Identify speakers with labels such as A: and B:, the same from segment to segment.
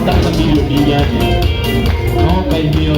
A: hata milioni yake. Naomba hiyo.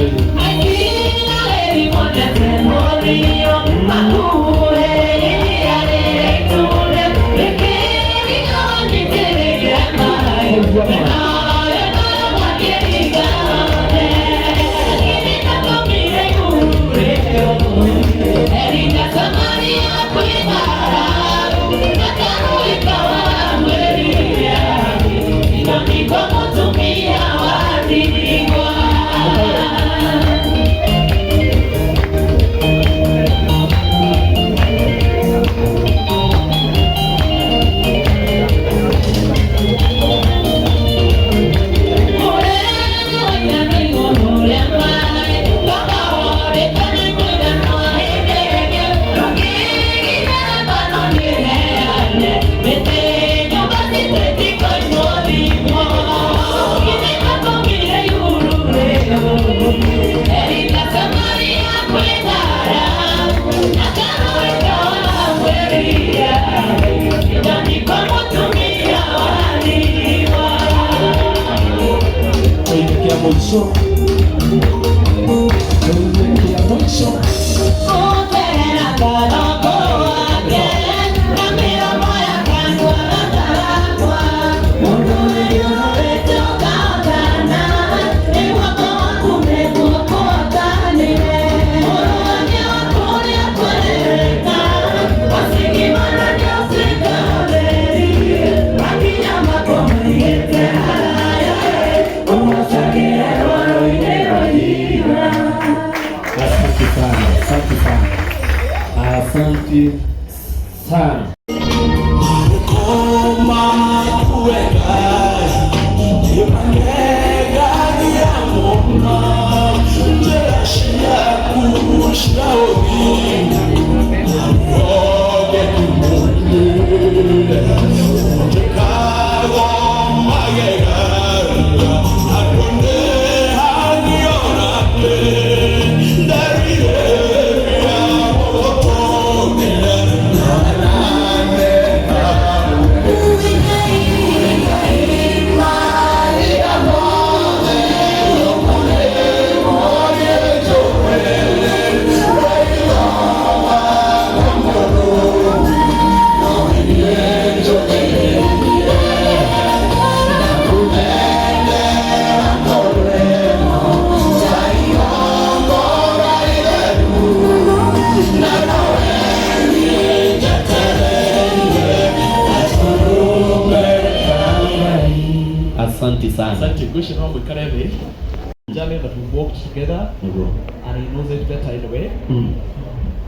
A: Asante sana.
B: Asante Gushin Home with Karebe. Jali that we worked together and he knows it better in a way.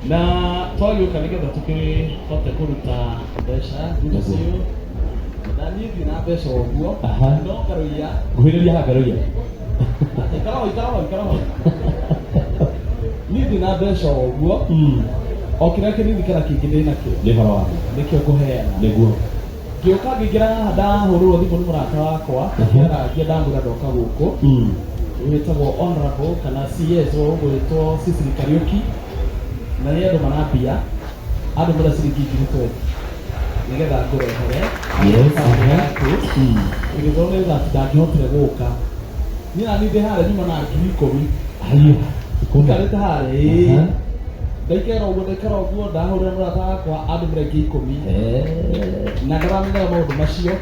B: Na toyo kaligeza tukiri kote kuruta besha gusio. Na nithi na besha oguo. No karuya.
A: Guhiria karuya.
B: Ikaraho. Nithi na besha oguo. Okira kiri dikara kiginde nakyo.
A: Lehoro.
B: Nikyo kuheana.
A: Neguo.
B: Gioka ngigira hada hururo thimu ni murata wakwa ngira ngiendamura ndoka guku witagwo honorable kana CS wo gwitwo Sisiri Kariuki na ni andu marambia andu mura ciringi ngiri 20 nigetha ngurehere ngithome that ndangihotire guka nina ni ndihare nyuma na ngiri 10 kukarita hare ndaikera uguo ndahurira murata wakwa andu murenge 10 na ndaramenya maundu macio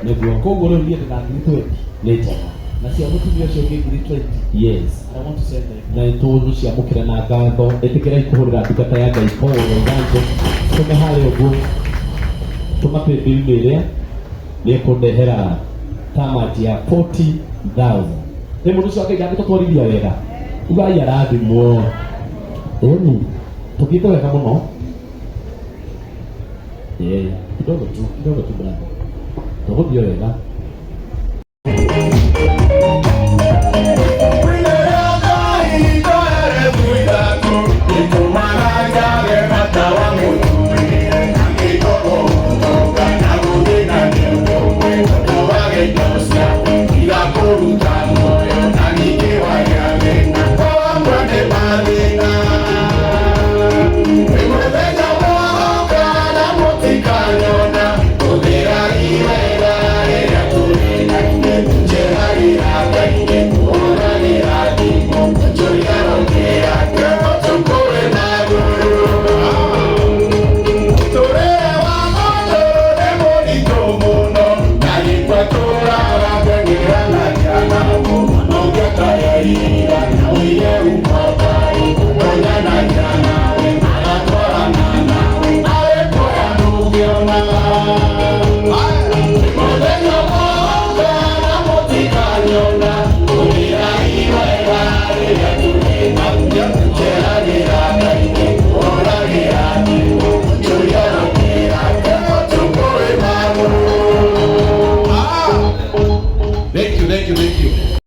B: koguo riu nie ndina ngiri 20
A: later
B: na cia mutumia ucio ngiri 20.
A: Yes,
B: I want to say that
A: na ituzu cia mukira na ngatho etikira ikuhurira ndukata ya Ngai Paul Nganjo tume hari uguo tumape bill iria ni kundehera tamati ya 40,000 ni mundu ucio akija gutwarithia wega ugai arathimwo eni tukite wega muno kidogo tu brother tuguthie wega
C: Yeah. Thank you, thank you, thank you.